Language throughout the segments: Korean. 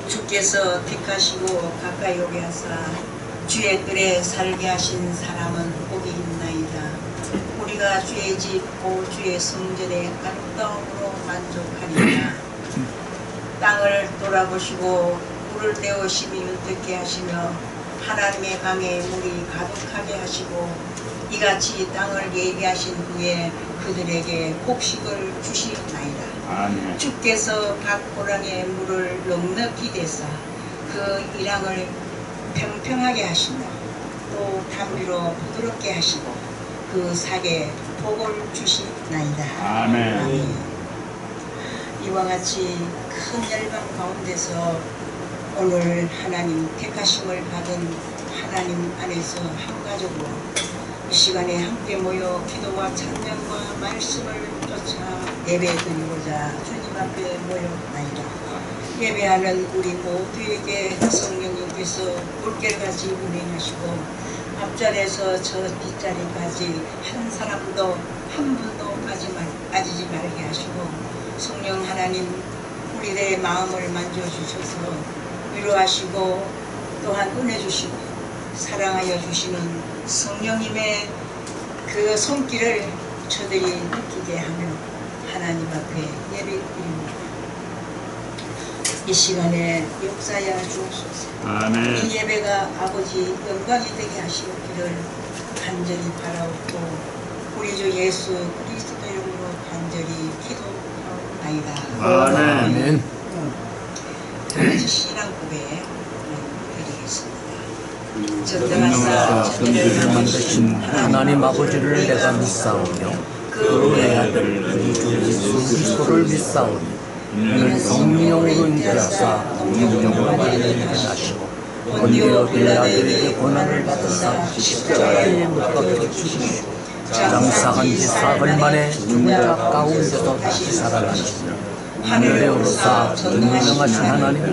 주께서 택하시고 가까이 오게 하사 주의 뜰에 살게 하신 사람은 복이 있나이다. 우리가 주의 집 곧 주의 성전에 가까움으로 만족하리라. 땅을 돌아보시고 물을 내오심이 윤택케 하시며 하나님의 강에 물이 가득하게 하시고 이같이 땅을 예비하신 후에 그들에게 곡식을 주시나이다. 아멘. 주께서 각 고랑에 물을 넉넉히 대사 그 일항을 평평하게 하시며 또 담비로 부드럽게 하시고 그 sak에 복을 주시나이다. 아멘. 이와 같이 큰 열방 가운데서 오늘 하나님 택하심을 받은 하나님 안에서 한 가족으로 이 시간에 함께 모여 기도와 찬양과 말씀을 쫓아 예배드리고자 주님 앞에 모였나이다. 예배하는 우리 모두에게 성령님께서 물결같이 운행하시고 앞자리에서 저 뒷자리까지 한 사람도 한 분도 빠지지 말게 하시고 성령 하나님 우리들의 마음을 만져주셔서 위로하시고 또한 은혜 주시고 사랑하여 주시는 성령님의 그 손길을 저들이 느끼게 하며 하나님 앞에 예배드립니다. 이 시간에 역사하여 주옵소서. 아멘. 이 예배가 아버지 영광이 되게 하시기를 간절히 바라옵고 우리 주 예수 그리스도 이름으로 간절히 기도하옵나이다. 아멘. 신앙 고백 드리겠습니다. 전능하사 천지를 만드신 하나님 아버지를 내가 믿사오며 그 내 아들 우리 주 예수 그리스도를 믿사오니 이는 성령으로 잉태하사 성령으로 만나게 하시고 본디오 빌라도에게 고난을 받으사 십자가에 못 박혀 죽으시고 장사한 지 사흘 만에 죽은 자 가운데서 다시 살아나시며 하늘에 오르사 전능하신 하나님을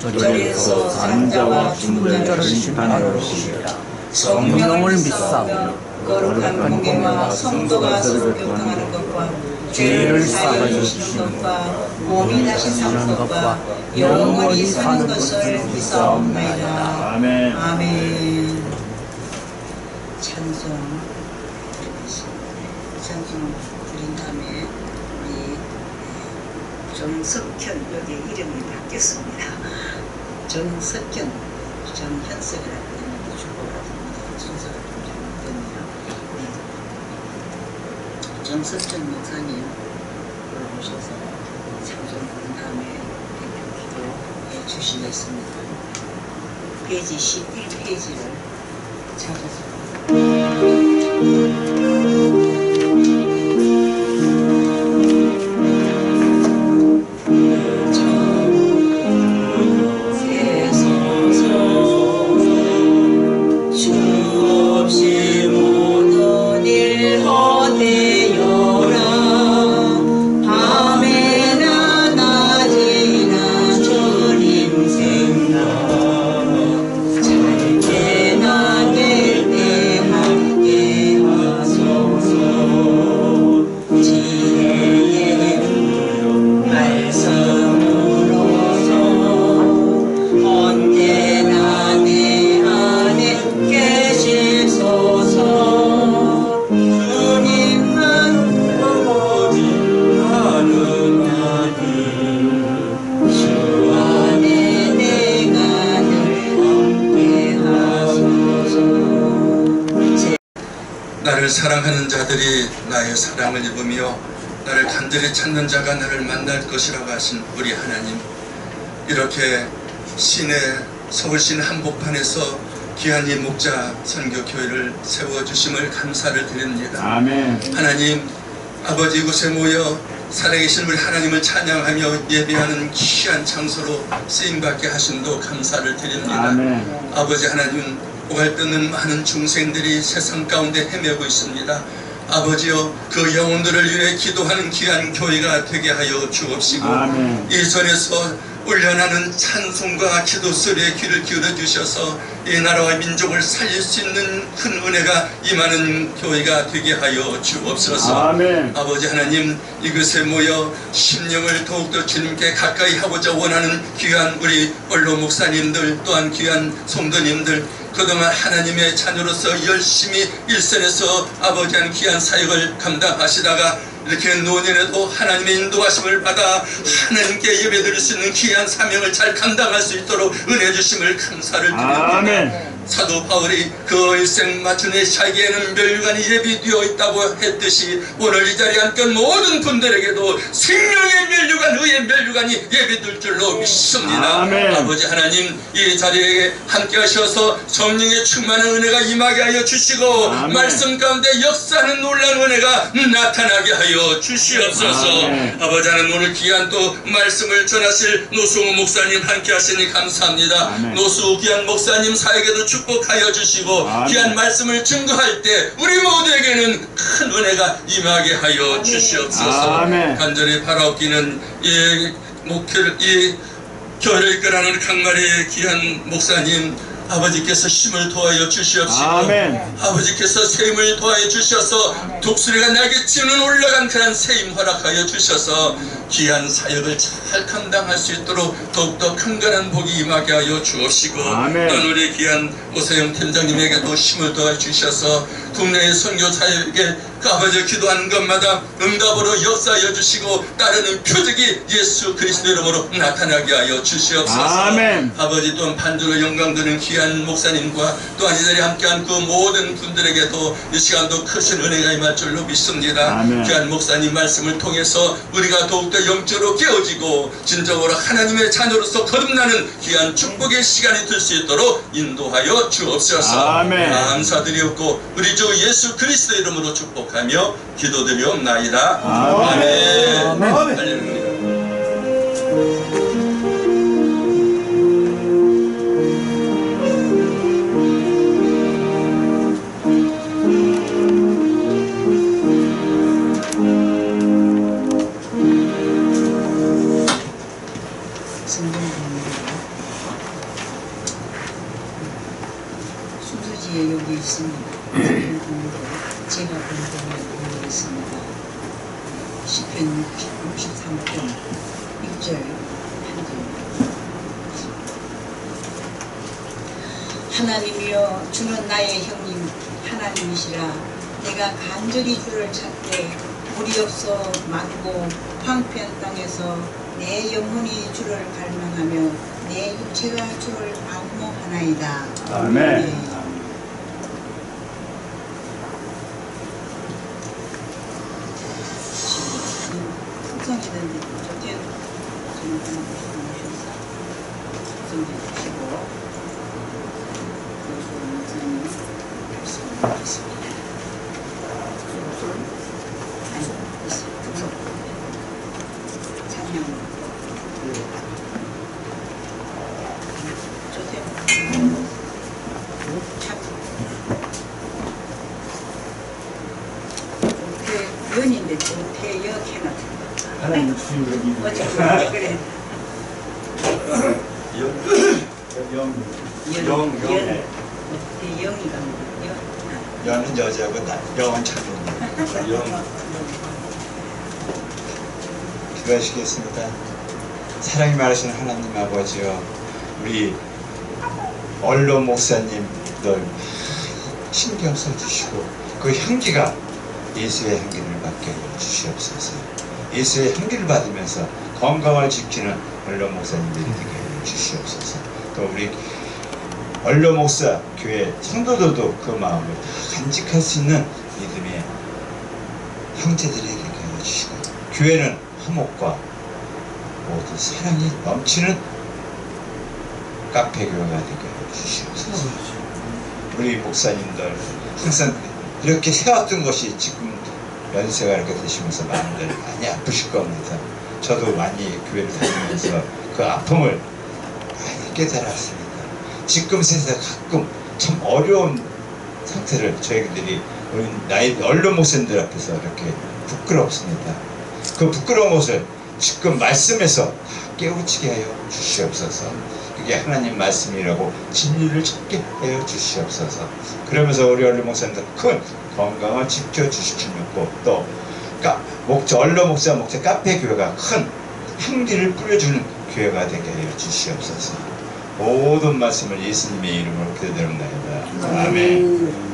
저리에서 산 자와 죽은 자를 심판하러 오시리라. 성령을 믿사오며 거룩한 공예와 성도가 서로 교통하는 것과 죄를 사하여주시는 것과 몸이 다시 사는 것과 영원히 사는 것을 믿사옵나이다. 아멘. 아멘. 찬송 드린 다음에 우리 정석현 여기 이름이 바뀌었습니다. 정석현 정현석이라고 했는데 주보라고 순서가 좀 잘못됐네요. 정석현 목사님 오셔서 찬송 부른 다음에 기도해 주시겠습니다. 페이지 11페이지를 찾아서 나를 사랑하는 자들이 나의 사랑을 입으며 나를 간절히 찾는 자가 나를 만날 것이라고 하신 우리 하나님, 이렇게 서울시내 한복판에서 귀한 이 목자 선교교회를 세워주심을 감사를 드립니다. 아멘. 하나님, 아버지 이곳에 모여 살아계신 우리 하나님을 찬양하며 예배하는 귀한 장소로 쓰임받게 하심도 감사를 드립니다. 아멘. 아버지 하나님, 오갈끊는 많은 중생들이 세상 가운데 헤매고 있습니다. 아버지여, 그 영혼들을 위해 기도하는 귀한 교회가 되게 하여 주옵시고, 아멘. 이 전에서 울려나는 찬송과 기도 소리에 귀를 기울여 주셔서 이 나라와 민족을 살릴 수 있는 큰 은혜가 임하는 교회가 되게 하여 주옵소서. 아멘. 아버지 하나님, 이곳에 모여 심령을 더욱더 주님께 가까이 하고자 원하는 귀한 우리 원로 목사님들, 또한 귀한 성도님들, 그동안 하나님의 자녀로서 열심히 일선에서 아버지 한 귀한 사역을 감당하시다가 이렇게 노년에도 하나님의 인도하심을 받아 하나님께 예배드릴 수 있는 귀한 사명을 잘 감당할 수 있도록 은혜 주심을 감사를 드립니다. 아멘. 사도 바울이 그 일생 맞춘 자기에는 멸류관이 예비되어 있다고 했듯이 오늘 이 자리에 함께 모든 분들에게도 생명의 멸류관, 의의 멸류관이 예비될 줄로 믿습니다. 아멘. 아버지 하나님, 이 자리에 함께 하셔서 성령의 충만한 은혜가 임하게 하여 주시고, 아멘. 말씀 가운데 역사하는 놀라운 은혜가 나타나게 하여 주시옵소서. 아멘. 아버지 하나님, 오늘 귀한 또 말씀을 전하실 노승우 목사님 함께 하시니 감사합니다. 아멘. 노수 귀한 목사님 사역에도 축복하여 주시고, 아멘. 귀한 말씀을 증거할 때 우리 모두에게는 큰 은혜가 임하게 하여 주시옵소서. 아멘. 간절히 바라옵기는 이 목회를, 이 교회를 이끌어가는 강마리의 귀한 목사님 아버지께서 힘을 도하여 주시옵시고, 아멘. 아버지께서 세임을 도하여 주셔서 독수리가 날개 치는 올라간 그런 세임 허락하여 주셔서 귀한 사역을 잘 감당할 수 있도록 더욱더 강건한 복이 임하게 하여 주옵시고, 아멘. 또 우리 귀한 오세영 팀장님에게도 힘을 도와 주셔서 국내의 선교 사역에 그 아버지 기도하는 것마다 응답으로 역사하여 주시고 따르는 표적이 예수 그리스도 이름으로 나타나게 하여 주시옵소서. 아멘. 아버지, 또한 반주로 영광 드는 귀한 목사님과 또한 이 자리에 함께한 그 모든 분들에게도 이 시간도 크신 은혜가 임할 줄로 믿습니다. 아멘. 귀한 목사님 말씀을 통해서 우리가 더욱더 영적으로 깨어지고 진정으로 하나님의 자녀로서 거듭나는 귀한 축복의 시간이 될 수 있도록 인도하여 주옵소서. 아멘. 감사드리옵고 우리 주 예수 그리스도 이름으로 축복하며 기도드리옵나이다. 아멘. 아멘. 아멘. 할렐루야. 순서지에 여기 있습니다. 제가 공부에 있습니다. 시편 63편 1절 한절. 하나님이여, 주는 나의 형님 하나님이시라. 내가 간절히 주를 찾되 물이 없어 마르고 황폐한 땅에서 내 영혼이 주를 갈망하며 내 육체가 주를 악모하나이다. 아멘. 숙성이든지 저쪽 저는 하나 오셔서 숙성해 주시고 목사님 말씀하겠습니다. 숙성 찬양 연인데 대역 해놨어. 하나님 주님으로 어제 믿으세요. 그래. 영이가 여는 여자고 영은 자녀입니다. 영. 기도하시겠습니다. 사랑이 많으신 하나님 아버지요, 우리 언론 목사님들 신경 써주시고 그 향기가 예수의 향기를 받게 해주시옵소서. 예수의 향기를 받으면서 건강을 지키는 언론 목사님들이 되게 해주시옵소서. 또 우리 언론 목사 교회 성도들도 그 마음을 다 간직할 수 있는 믿음의 형제들이 되게 해주시고, 교회는 화목과 모두 사랑이 넘치는 카페교회가 되게 해주시옵소서. 우리 목사님들 항상 이렇게 세웠던 것이 지금 연세가 이렇게 되시면서 마음들 많이 아프실 겁니다. 저도 많이 교회를 다니면서 그 아픔을 많이 깨달았습니다. 지금 세상에 가끔 참 어려운 상태를 저희들이 나이 언론 목사님들 앞에서 이렇게 부끄럽습니다. 그 부끄러운 것을 지금 말씀에서 다 깨우치게 하여 주시옵소서. 그게 하나님 말씀이라고 진리를 찾게 하여 주시옵소서. 그러면서 우리 언론 목사님들 큰 건강을 지켜주시고 또 언론 목사 카페 교회가 큰 향기를 뿌려주는 교회가 되게 하여 주시옵소서. 모든 말씀을 예수님의 이름으로 기도드립니다. 아멘.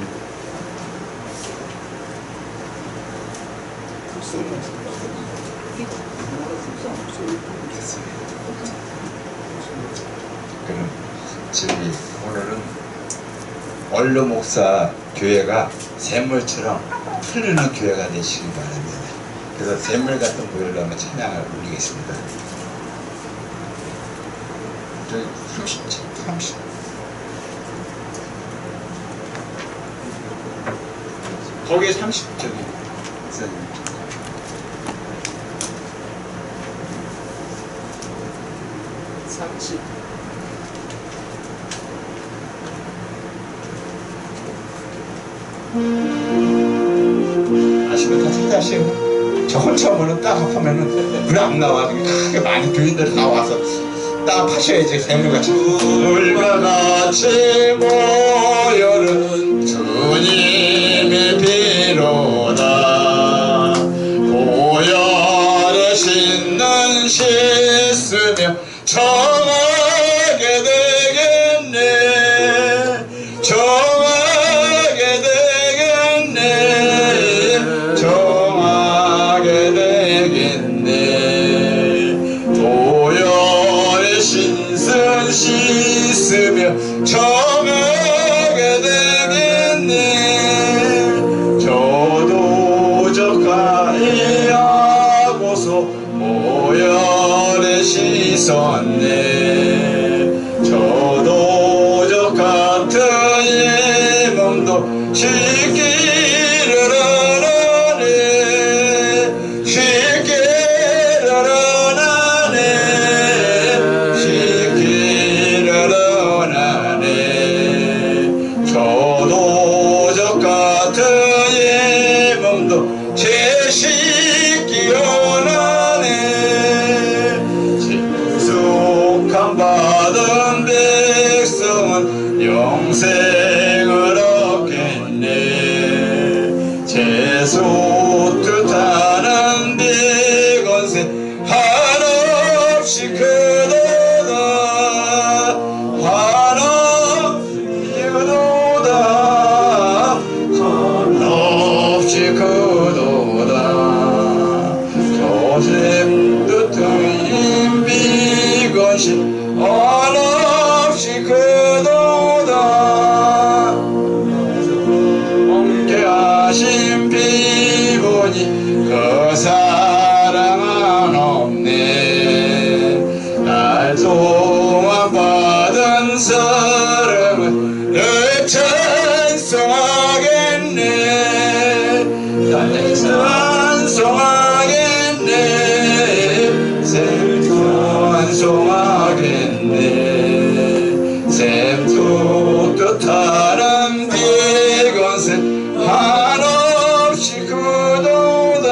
그럼 저희 오늘은 언론 목사 교회가 샘물처럼 흐르는 교회가 되시기 바랍니다. 그래서 샘물 같은 교회로 한번 찬양을 올리겠습니다. 저희 30 거기에 30 저기 목사님 30 아시면 다 찾아하시고 저 혼자 오면은 딱 하면은 불 안 나와. 크게 많은 교인들 다 와서 딱 하셔야지. 샘물같이 불과같이 모여는 주님의 비로다. 보혈에 씻는 씻으며 정하게 되겠네. 정하게 되겠네. 정하게 되겠네. 보혈에 씻으며 정하게 되겠네. 저도 저가이 하고서 모열에 씻었네. 저도 저 같은 이 몸도 씻기를 하네. 씻기를 하네. 씻기를 하네. 저도 저 같은 이 몸도 제 씻기를 하네. 직속함 받은 백성은 영생을 얻겠네. 제소 뜻하는 비건세 한없이 크도다. 한없이 크도다. 한없이 크도다. 조셉 뜻하는 비건시 한없이 크도다. 함께하신 비보니 그 사랑은 없네. 날 소원받은 사랑은 늘 찬송하겠네. 날 찬송하겠네. 찬송하겠네. 샘도 뜻하는 비건세 한없이 크도다.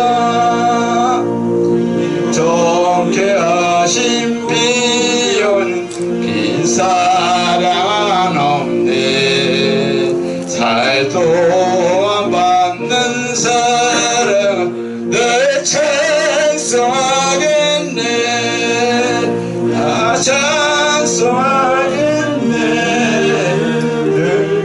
정케하신 비온 빈 사랑은 없네. 살 동안 받는 사랑은 늘 찬송하겠네. 다 찬송하겠네. 늘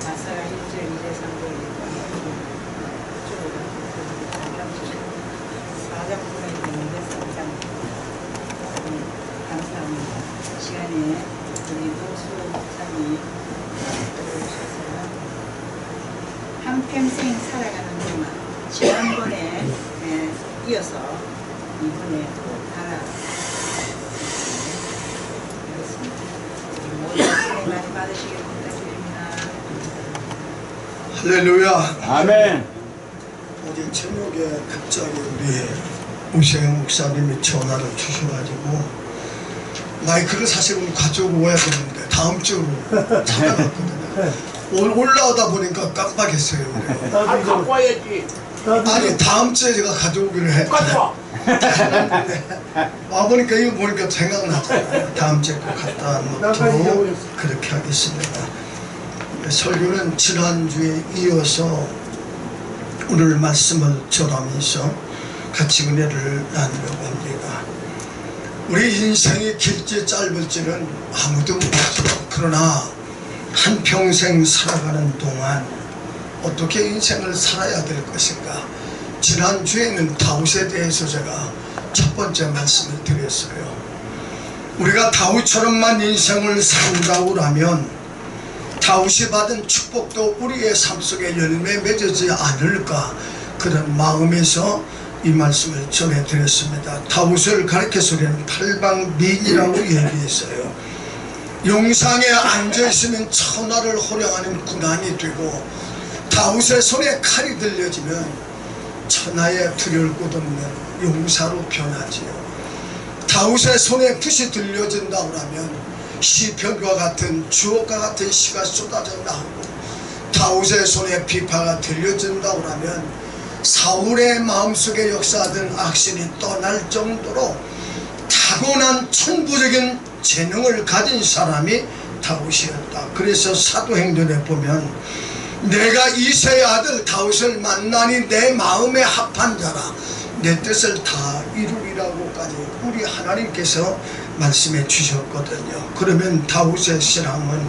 나사가 1절 2절 3절 지난번에 이어서 이번에 또 달아 그렇습니다. 모든 은혜 많이 받으시길 부탁드립니다. 할렐루야. 아멘. 어제 저녁에 갑자기 우리 우세영 목사님이 전화를 주셔가지고 마이크를 사실 오늘 가지고 와야 되는데 다음 주로 찾아갔거든요. 오늘 올라오다 보니까 깜빡했어요. 갖고 와야지. 아니 다음 주에 제가 가져오기로 했거든요. 와보니까 이거 보니까 생각나잖아요. 다음 주에 꼭 갖다 놓도록 그렇게 하겠습니다. 설교는 지난주에 이어서 오늘 말씀을 전하면서 같이 은혜를 나누려고 합니다. 우리 인생이 길지 짧을지는 아무도 모르죠. 그러나 한평생 살아가는 동안 어떻게 인생을 살아야 될 것인가. 지난주에는 다윗에 대해서 제가 첫 번째 말씀을 드렸어요. 우리가 다윗처럼만 인생을 산다고 하면 다윗이 받은 축복도 우리의 삶 속에 열매 맺지 않을까, 그런 마음에서 이 말씀을 전해드렸습니다. 다윗을 가리켜서 우리는 팔방미인이라고 얘기했어요. 용상에 앉아있으면 천하를 호령하는 군안이 되고, 다윗의 손에 칼이 들려지면 천하에 두려울 곳 없는 용사로 변하지요. 다윗의 손에 붓이 들려진다고 하면 시편과 같은 주옥과 같은 시가 쏟아져 나오고, 다윗의 손에 비파가 들려진다고 하면 사울의 마음속에 역사하던 악신이 떠날 정도로 타고난 천부적인 재능을 가진 사람이 다윗이었다. 그래서 사도행전에 보면 내가 이새의 아들 다윗을 만나니 내 마음에 합한 자라, 내 뜻을 다 이루리라고까지 우리 하나님께서 말씀해 주셨거든요. 그러면 다윗의 신앙은,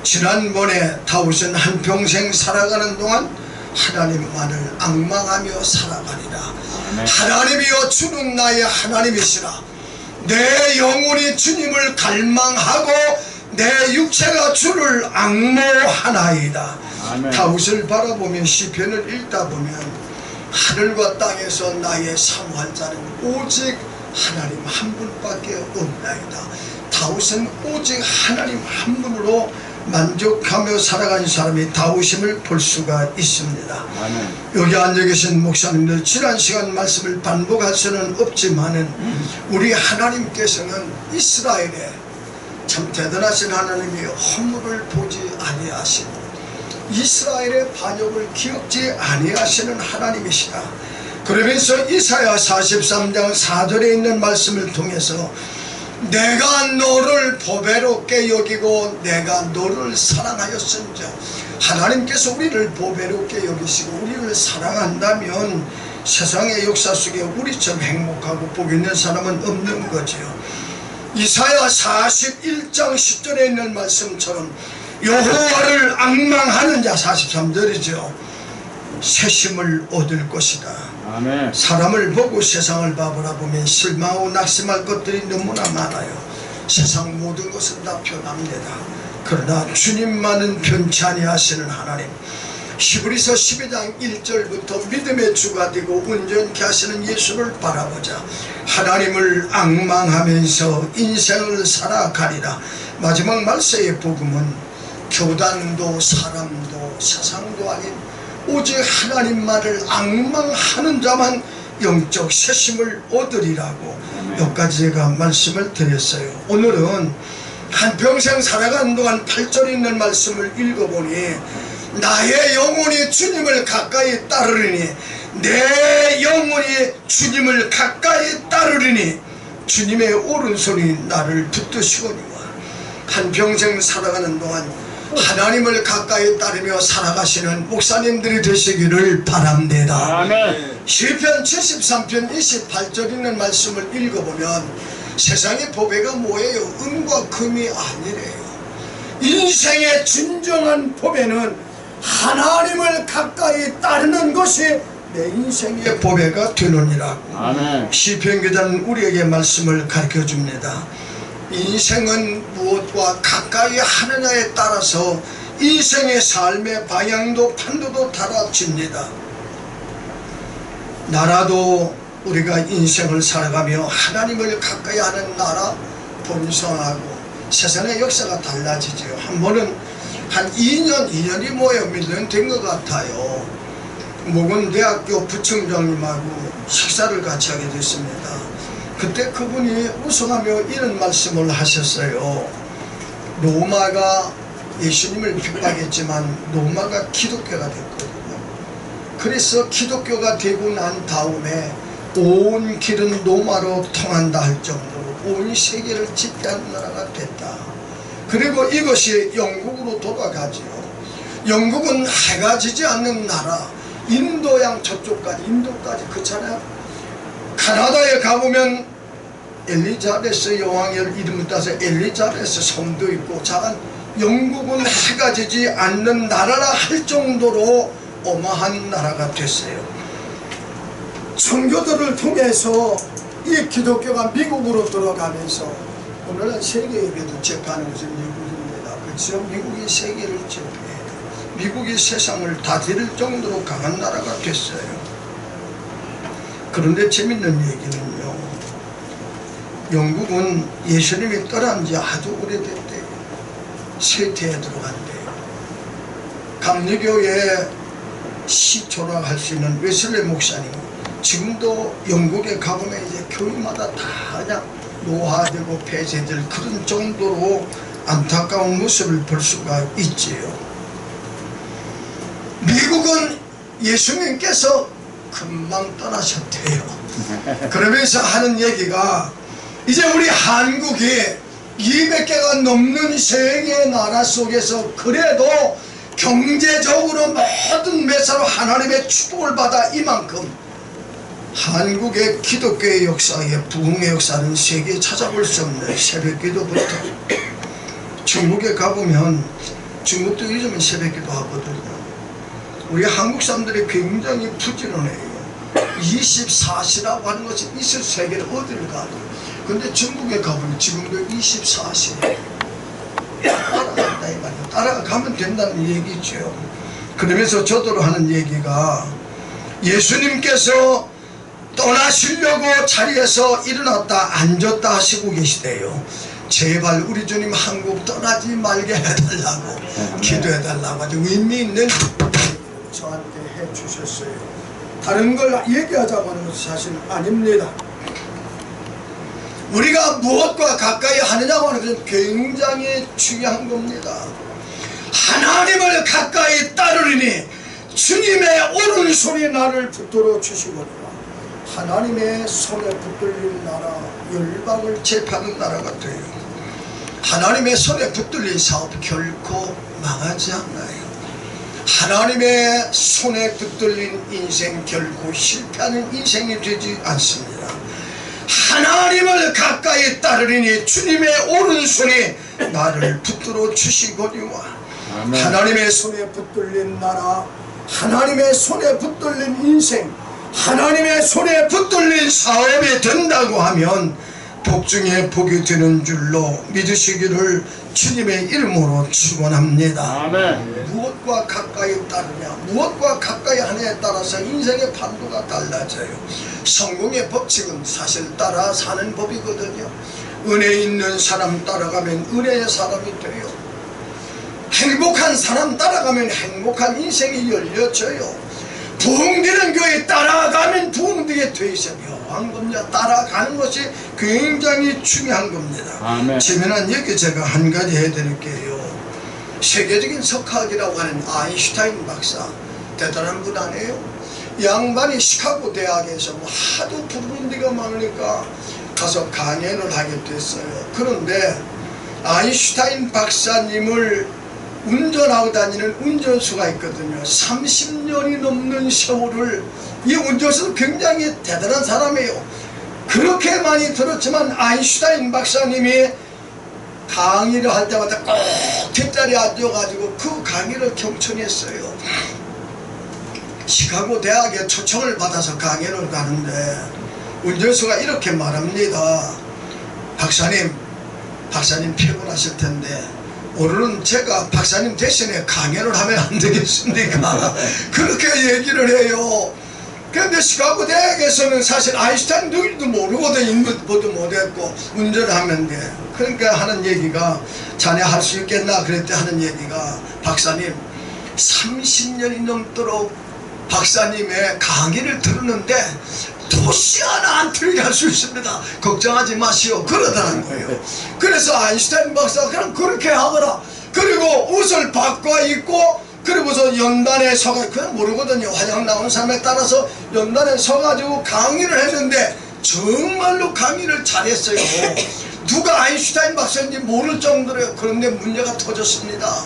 지난번에 다윗은 한평생 살아가는 동안 하나님만을 앙망하며 살아가리라. 하나님이여 주는 나의 하나님이시라. 내 영혼이 주님을 갈망하고 내 육체가 주를 앙모하나이다. 아멘. 다윗을 바라보면, 시편을 읽다 보면 하늘과 땅에서 나의 사모할 자는 오직 하나님 한 분밖에 없나이다. 다윗은 오직 하나님 한 분으로 만족하며 살아가는 사람이 다윗임을 볼 수가 있습니다. 아멘. 여기 앉아 계신 목사님들, 지난 시간 말씀을 반복할 수는 없지만은 우리 하나님께서는 이스라엘에 참 대단하신 하나님이 허물을 보지 아니하시고 이스라엘의 반역을 기억지 아니하시는 하나님이시다. 그러면서 이사야 43장 4절에 있는 말씀을 통해서 내가 너를 보배롭게 여기고 내가 너를 사랑하였은즉, 하나님께서 우리를 보배롭게 여기시고 우리를 사랑한다면 세상의 역사 속에 우리처럼 행복하고 복 있는 사람은 없는 거지요. 이사야 41장 10절에 있는 말씀처럼 여호와를 앙망하는 자, 43절이죠, 새심을 얻을 것이다. 아멘. 사람을 보고 세상을 바라보면 실망하고 낙심할 것들이 너무나 많아요. 세상 모든 것은 다 변합니다. 그러나 주님만은 변치 아니하시는 하나님, 히브리서 12장 1절부터 믿음의 주가 되고 온전케 하시는 예수를 바라보자. 하나님을 앙망하면서 인생을 살아가리라. 마지막 말세의 복음은 교단도 사람도 세상도 아닌 오직 하나님만을 앙망하는 자만 영적 새심을 얻으리라고 여기까지 제가 말씀을 드렸어요. 오늘은 한평생 살아가는 동안 8절에 있는 말씀을 읽어보니 나의 영혼이 주님을 가까이 따르리니, 내 영혼이 주님을 가까이 따르리니 주님의 오른손이 나를 붙드시거니와. 한평생 살아가는 동안 하나님을 가까이 따르며 살아가시는 목사님들이 되시기를 바랍니다. 아멘. 시편 73편 28절 있는 말씀을 읽어보면 세상의 보배가 뭐예요? 은과 금이 아니래요. 인생의 진정한 보배는 하나님을 가까이 따르는 것이 내 인생의 보배가 되느니라고. 아멘. 시편 기자는 우리에게 말씀을 가르쳐 줍니다. 인생은 무엇과 가까이 하느냐에 따라서 인생의 삶의 방향도 판도도 달라집니다. 나라도 우리가 인생을 살아가며 하나님을 가까이 하는 나라 번성하고 세상의 역사가 달라지죠. 한 번은 한 2년이 모여 몇 년 된 것 같아요. 모건대학교 부총장님하고 식사를 같이 하게 됐습니다. 그때 그분이 웃어가며 이런 말씀을 하셨어요. 로마가 예수님을 핍박했지만 로마가 기독교가 됐거든요. 그래서 기독교가 되고 난 다음에 온 길은 로마로 통한다 할 정도로 온 세계를 지배하는 나라가 됐다. 그리고 이것이 영국으로 돌아가지요. 영국은 해가 지지 않는 나라, 인도양 저쪽까지, 인도까지 그렇잖아요. 카나다에 가보면 엘리자베스 여왕을 이름을 따서 엘리자베스 성도 있고, 작은 영국은 해가 지지 않는 나라라 할 정도로 어마한 나라가 됐어요. 선교들을 통해서 이 기독교가 미국으로 들어가면서 오늘날 세계 예배도 접하는 것은 미국입니다. 그렇죠? 미국이 세계를 접해요. 미국이 세상을 다스릴 정도로 강한 나라가 됐어요. 그런데 재밌는 얘기는요, 영국은 예수님이 떠난 지 아주 오래됐대요. 쇠퇴에 들어간대요. 감리교의 시초라고 할 수 있는 웨슬리 목사님, 지금도 영국에 가보면 이제 교회마다 다 그냥 노화되고 폐쇄될 그런 정도로 안타까운 모습을 볼 수가 있지요. 미국은 예수님께서 금방 떠나셨대요. 그러면서 하는 얘기가, 이제 우리 한국이 200개가 넘는 세계 나라 속에서 그래도 경제적으로 모든 매사로 하나님의 축복을 받아 이만큼 한국의 기독교의 역사에 부흥의 역사는 세계에 찾아볼 수 없는 새벽기도부터, 중국에 가보면 중국도 요즘은 새벽기도 하거든요. 우리 한국 사람들이 굉장히 부지런해요. 24시라고 하는 것이 있을 세계를 어디를 가도. 근데 중국에 가보면 지금도 24시예요. 따라간다 이 말이에요. 따라가면 된다는 얘기죠. 그러면서 저도로 하는 얘기가, 예수님께서 떠나시려고 자리에서 일어났다 앉았다 하시고 계시대요. 제발 우리 주님 한국 떠나지 말게 해달라고 기도해달라고 아주 의미 있는 저한테 해주셨어요. 다른 걸 얘기하자고 하는 것은 사실 아닙니다. 우리가 무엇과 가까이 하느냐고 하는 것은 굉장히 중요한 겁니다. 하나님을 가까이 따르리니 주님의 오른손이 나를 붙들어 주시거니와 하나님의 손에 붙들린 나라, 열방을 제패하는 나라가 돼요. 하나님의 손에 붙들린 사업 결코 망하지 않아요. 하나님의 손에 붙들린 인생 결코 실패하는 인생이 되지 않습니다. 하나님을 가까이 따르리니 주님의 오른손이 나를 붙들어 주시거니와 하나님의 손에 붙들린 나라, 하나님의 손에 붙들린 인생, 하나님의 손에 붙들린 사업이 된다고 하면 복중에 복이 되는 줄로 믿으시기를 주님의 이름으로 축원합니다. 아멘. 무엇과 가까이 따르냐, 무엇과 가까이 하느냐에 따라서 인생의 판도가 달라져요. 성공의 법칙은 사실 따라 사는 법이거든요. 은혜 있는 사람 따라가면 은혜의 사람이 돼요. 행복한 사람 따라가면 행복한 인생이 열려져요. 부흥되는 교회 따라가면 부흥되게 돼 있어요. 묘한 겁니다. 따라가는 것이 굉장히 중요한 겁니다. 아멘. 재미난 얘기 제가 한 가지 해드릴게요. 세계적인 석학이라고 하는 아인슈타인 박사, 대단한 분 아니에요? 양반이 시카고 대학에서 뭐 하도 부르는 데가 많으니까 가서 강연을 하게 됐어요. 그런데 아인슈타인 박사님을 운전하고 다니는 운전수가 있거든요. 30년이 넘는 세월을, 이 운전수도 굉장히 대단한 사람이에요. 그렇게 많이 들었지만 아인슈타인 박사님이 강의를 할 때마다 꼭 뒷자리에 앉아가지고 그 강의를 경청했어요. 시카고 대학에 초청을 받아서 강연을 가는데 운전수가 이렇게 말합니다. 박사님 피곤하실 텐데 오늘은 제가 박사님 대신에 강연을 하면 안 되겠습니까? 그렇게 얘기를 해요. 그런데 시카고 대학에서는 사실 아인슈타인 누구도 모르거든. 인물보도 못했고 운전하면 돼. 그러니까 하는 얘기가 자네 할 수 있겠나 그랬대. 하는 얘기가 박사님 30년이 넘도록 박사님의 강의를 들었는데 도시 하나 안 틀리게 할 수 있습니다. 걱정하지 마시오. 그러더라는 거예요. 그래서 아인슈타인 박사가 그냥 그렇게 하더라. 그리고 옷을 바꿔 입고 그리고서 연단에 서가 그냥 모르거든요. 화장 나오는 사람에 따라서 연단에 서가지고 강의를 했는데 정말로 강의를 잘했어요. 누가 아인슈타인 박사인지 모를 정도로요. 그런데 문제가 터졌습니다.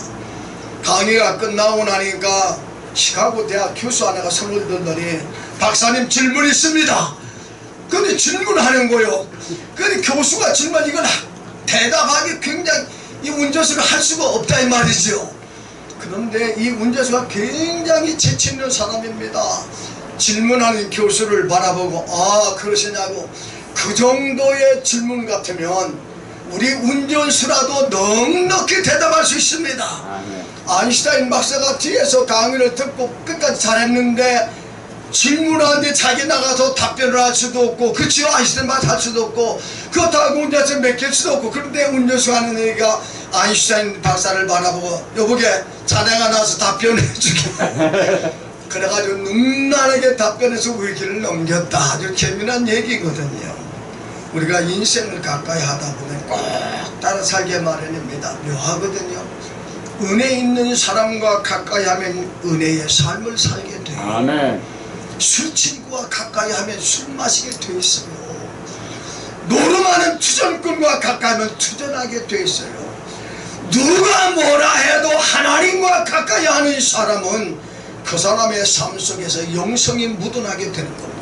강의가 끝나고 나니까 시카고 대학 교수 하나가 선물 들더니 박사님 질문 있습니다. 근데 질문하는 거요. 근데 교수가 질문 이건 대답하기 굉장히 이 운전수를 할 수가 없다 이 말이죠. 그런데 이 운전수가 굉장히 재치 있는 사람입니다. 질문하는 교수를 바라보고 아 그러시냐고. 그 정도의 질문 같으면 우리 운전수라도 넉넉히 대답할 수 있습니다. 아인슈타인 박사가 뒤에서 강의를 듣고 끝까지 잘했는데 질문하는데 자기 나가서 답변을 할 수도 없고 그치요 아인슈타인 박사 할 수도 없고 그렇다고 운전수 맡길 수도 없고 그런데 운전수 하는 얘기가 아인슈타인 박사를 바라보고 여보게 자네가 나와서 답변해 주게 그래가지고 능란하게 답변해서 위기를 넘겼다. 아주 재미난 얘기거든요. 우리가 인생을 가까이 하다 보면 꼭 따라 살게 마련입니다. 묘하거든요. 은혜 있는 사람과 가까이 하면 은혜의 삶을 살게 돼요. 아멘. 술 친구와 가까이 하면 술 마시게 돼 있어요. 노름하는 투전꾼과 가까이 하면 투전하게 돼 있어요. 누가 뭐라 해도 하나님과 가까이 하는 사람은 그 사람의 삶 속에서 영성이 묻어나게 되는 겁니다.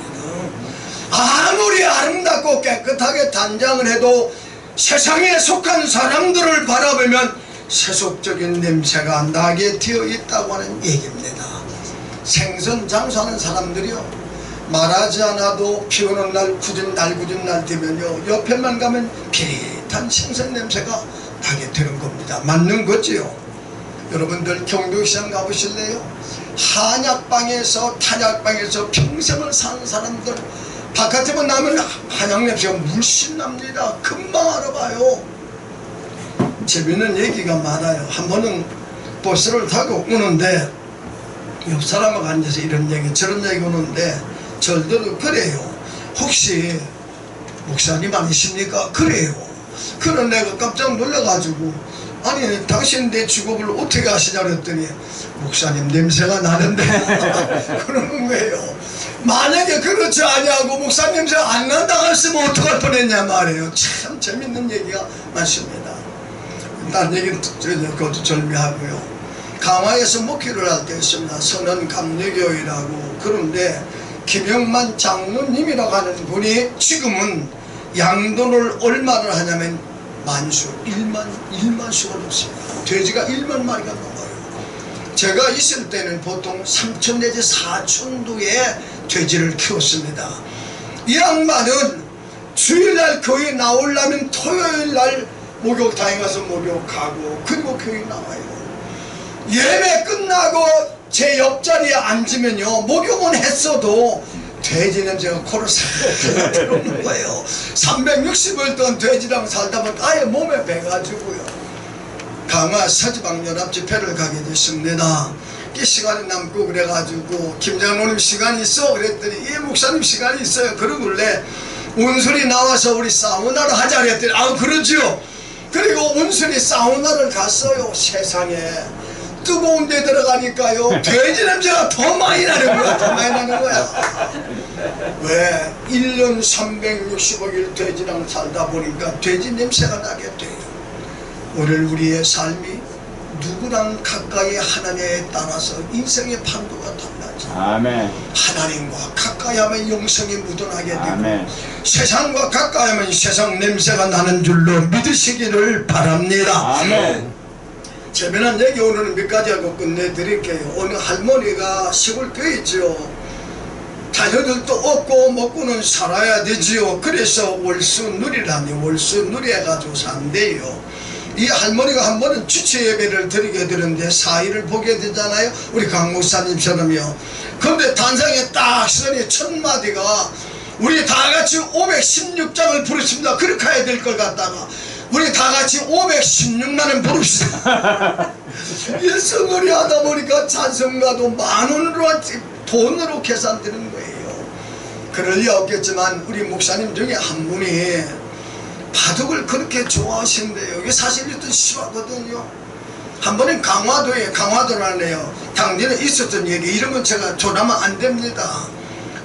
아무리 아름답고 깨끗하게 단장을 해도 세상에 속한 사람들을 바라보면 세속적인 냄새가 나게 되어 있다고 하는 얘기입니다. 생선 장사하는 사람들이요 말하지 않아도 비 오는 날 굳은 날 되면요 옆에만 가면 비릿한 생선 냄새가 나게 되는 겁니다. 맞는 거지요. 여러분들 경동시장 가보실래요? 한약방에서 탄약방에서 평생을 사는 사람들 바깥에만 나면 한약 냄새가 물씬 납니다. 금방 알아봐요. 재밌는 얘기가 많아요. 한 번은 버스를 타고 오는데 옆 사람하고 앉아서 이런 얘기 저런 얘기 오는데 절대로 그래요. 혹시 목사님 아니십니까? 그래요. 그런 내가 깜짝 놀라가지고 아니 당신 내 직업을 어떻게 아시냐 그랬더니 목사님 냄새가 나는데 그러는 거예요. 만약에 그렇지 아니하고 목사님 냄새가 안 난다고 했으면 어떡할 뻔했냐 말이에요. 참 재밌는 얘기가 많습니다. 딴 얘기는 그것도 절미하고요. 강화에서 목회를 할 때 있습니다. 선언 감리교회라고. 그런데 김영만 장로님이라고 하는 분이 지금은 양돈을 얼마를 하냐면 만수 1만 수가 넘습니다. 돼지가 1만 마리가 넘어요. 제가 있을 때는 보통 3천 내지 4천도의 돼지를 키웠습니다. 이 양반은 주일날 교회 나오려면 토요일날 목욕탕에 가서 목욕하고 그리고 교회 나와요. 예배 끝나고 제 옆자리에 앉으면요 목욕은 했어도 돼지 냄새가 코를 싹 들어오는 거예요. 360일 동안 돼지랑 살다 보니까 아예 몸에 배가지고요. 강화 서지방연합 집회를 가게 됐습니다. 이 시간이 남고 그래가지고 김장로님 시간이 있어? 그랬더니 예 목사님 시간이 있어요. 그러길래 운술이 나와서 우리 사우나를 하자 그랬더니 아 그러지요. 그리고 운술이 사우나를 갔어요. 세상에 뜨거운 데 들어가니까요 돼지 냄새가 더 많이 나는 거야. 더 많이 나는 거야. 왜? 1년 365일 돼지랑 살다 보니까 돼지 냄새가 나게 돼요. 오늘 우리의 삶이 누구랑 가까이 하느냐에 따라서 인생의 판도가 달라져. 아멘. 하나님과 가까이 하면 영성이 묻어나게 되고 아멘. 세상과 가까이 하면 세상 냄새가 나는 줄로 믿으시기를 바랍니다. 아멘. 재미난 얘기 오늘은 몇 가지 하고 끝내드릴게요. 어느 할머니가 시골 교회 있지요. 자녀들도 없고 먹고는 살아야 되지요. 그래서 월수누리라니 월수누리 해가지고 산대요. 이 할머니가 한 번은 주체 예배를 드리게 되는데 사이를 보게 되잖아요. 우리 강 목사님처럼요. 근데 단상에 딱 서니 첫 마디가 우리 다같이 516장을 부르십니다. 그렇게 해야 될 걸 갖다가 우리 다같이 516만원 부릅시다. 일성거리 하다 보니까 찬송가도 만원으로 돈으로 계산되는 거예요. 그럴 리 없겠지만 우리 목사님 중에 한 분이 바둑을 그렇게 좋아하신대요. 이게 사실 좀 심하거든요. 한 번은 강화도라네요. 당년에 있었던 얘기, 이런 건 제가 전하면 안 됩니다.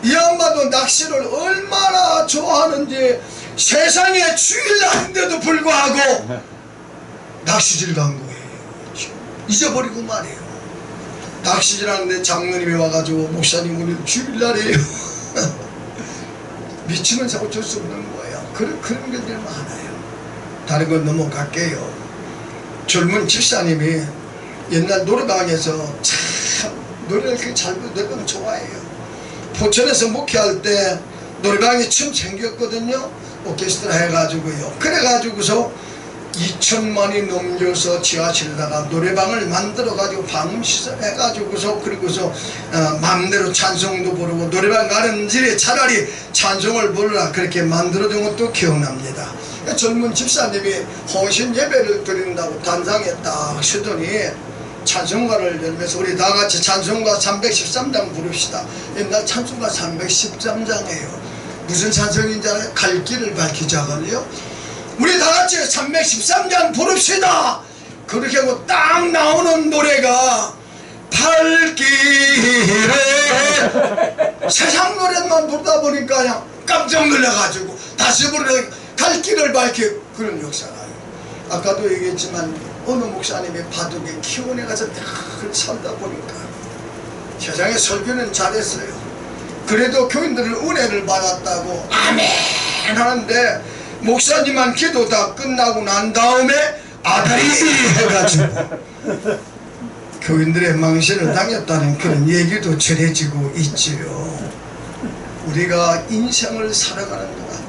이 양반도 낚시를 얼마나 좋아하는지 세상에 주일날인데도 불구하고 낚시질 간 거예요. 잊어버리고 말이에요. 낚시질 하는데 장로님이 와가지고 목사님 오늘 주일날이에요. 미치면서 어쩔 수 없는 거예요. 그런 것들 많아요. 다른 건 넘어갈게요. 젊은 집사님이 옛날 노래방에서 참 노래를 그렇게 잘 부르고 노래방 좋아해요. 포천에서 목회할 때 노래방이 처음 생겼거든요. 오케스트라 해가지고요. 그래가지고서 2천만이 넘겨서 지하실에다가 노래방을 만들어가지고 방음시설 해가지고서 그리고서 마음대로 찬송도 부르고 노래방 가는 길에 차라리 찬송을 부르라 그렇게 만들어준 것도 기억납니다. 젊은 집사님이 헌신 예배를 드린다고 단상에 딱 서더니 찬송가를 열면서 우리 다같이 찬송가 313장 부릅시다. 옛날 찬송가 313장이에요. 무슨 찬송인지 알아요? 갈 길을 밝히자거든요. 우리 다같이 313장 부릅시다. 그렇게 하고 딱 나오는 노래가 발길에 세상 노래만 부르다 보니까 그냥 깜짝 놀라가지고 다시 부르려 갈 길을 밝히 그런 역사가 아까도 얘기했지만 어느 목사님이 바둑에 키원에 가서 딱 살다 보니까 세상에 설교는 잘했어요. 그래도 교인들은 은혜를 받았다고 아멘 하는데 목사님만 기도 다 끝나고 난 다음에 아다리 해가지고 교인들의 망신을 당했다는 그런 얘기도 전해지고 있지요. 우리가 인생을 살아가는 동안